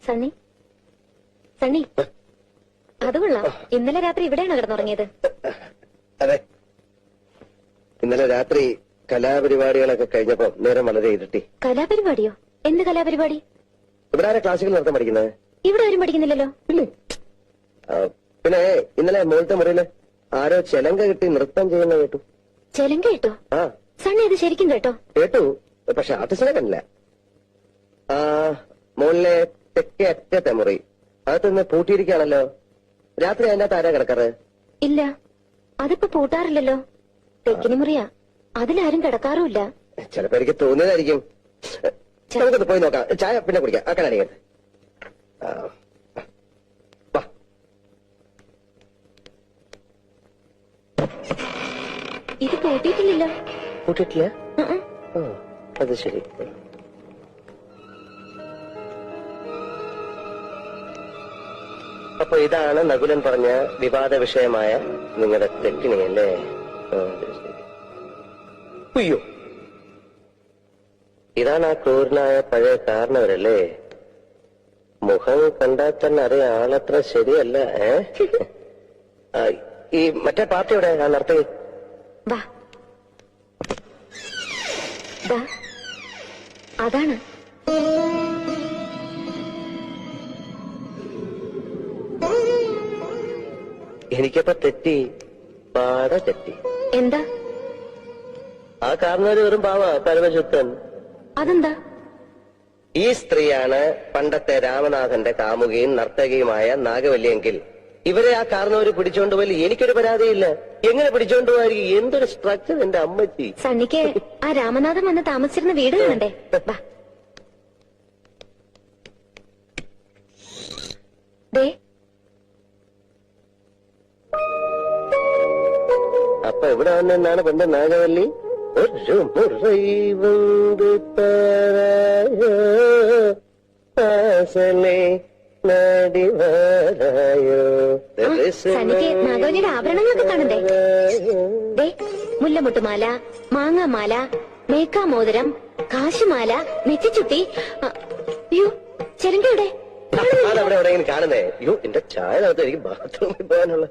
സണ്ണി സണ്ണി അത് കൊള്ളാം. ഇന്നലെ രാത്രി ഇവിടെയാണോ കിടന്നുറങ്ങിയത്? അതെ, ഇന്നലെ രാത്രി കലാപരിപാടികളൊക്കെ കഴിഞ്ഞപ്പോ നേരം വളരെ ഇരുട്ടി. കലാപരിപാടിയോ? എന്ത് കലാപരിപാടി? ഇവിടെ ആരാ ക്ലാസിക്കൽ നൃത്തം പഠിക്കുന്നത്? ഇവിടെ ആരും പഠിക്കുന്നില്ലല്ലോ. പിന്നെ ഇന്നലെ മുകളിലത്തെ മുറിയില് ആരോ ചെലങ്ക കിട്ടി നൃത്തം ചെയ്യുന്ന കേട്ടു. ചെലങ്ക കേട്ടോ? ആ സണ്ണി ഇത് ശരിക്കും കേട്ടോ? കേട്ടു, പക്ഷെ ആർട്ടിസ്റ്റിനെ കണ്ടില്ല. മുകളിലെ തെക്കേ അറ്റത്തെ മുറി അകത്തുനിന്ന് പൂട്ടിയിരിക്കുകയാണല്ലോ. രാത്രി അതിനകത്ത് ആരാ കിടക്കാറ്? ഇല്ല, അതിപ്പോ പൂട്ടാറില്ലല്ലോ. തെക്കിനി മുറിയാ, അതിലാരും കിടക്കാറുമില്ല. ചിലപ്പോ എനിക്ക് തോന്നിയതായിരിക്കും. നമുക്കൊന്ന് പോയി നോക്കാം. ചായ പിന്നെ കുടിക്കാം. ആ കലാണിക്കട്ടെ. ഇത് പൂട്ടിയിട്ടില്ലല്ലോ. പൂട്ടിട്ടില്ല? അത് ശരി. അപ്പൊ ഇതാണ് നകുലൻ പറഞ്ഞ വിവാദ വിഷയമായ നിങ്ങളുടെ തെക്കിണി അല്ലേ? അയ്യോ, ഇതാണ് ആ ക്രൂരനായ പഴയ കാരണവരല്ലേ? മുഖം കണ്ടാൽ തന്നെ അറിയാം ആളത്ര ശരിയല്ല. ഈ മറ്റേ പാർട്ടിയുടെ ആ നർത്തകി അതാണ്. എനിക്കപ്പോ തെറ്റി, പാടെ തെറ്റി. എന്താ? ആ കാരണവര് വെറും പാവ, പരമശുദ്ധൻ. അതെന്താ? ഈ സ്ത്രീയാണ് പണ്ടത്തെ രാമനാഥന്റെ കാമുകിയും നർത്തകിയുമായ നാഗവല്ലിയെങ്കിൽ ഇവരെ ആ കാരണവര് പിടിച്ചോണ്ടുപോയി എനിക്കൊരു പരാതിയില്ല. എങ്ങനെ പിടിച്ചോണ്ടുപോയിരിക്കും? എന്തൊരു സ്ട്രക്ചർ എന്റെ അമ്മച്ചി. സണ്ണിക്ക് ആ രാമനാഥൻ വന്ന് താമസിച്ചിരുന്ന വീട് കാണണ്ടേ? അപ്പൊ ഇവിടെ വന്നെന്നാണ് പണ്ട് നാഗവല്ലി ഒരു മുറൈ വന്ന് പാസലേ നടിവാരായോ. സണ്ണിക്ക് നാഗവല്ലിയുടെ ആഭരണങ്ങളൊക്കെ കാണണ്ടേ? മുല്ലമുട്ടുമാല, മാങ്ങാമാല, മേക്കാമോതിരം, കാശുമാല, നെറ്റിച്ചുട്ടി. അയ്യോ, ചെലങ്കയുടെ അതവിടെ എവിടെയെങ്കിലും കാണുന്നേ. അയ്യോ, എന്റെ ചായ എനിക്ക് ബാത്റൂമിൽ പോകാനുള്ള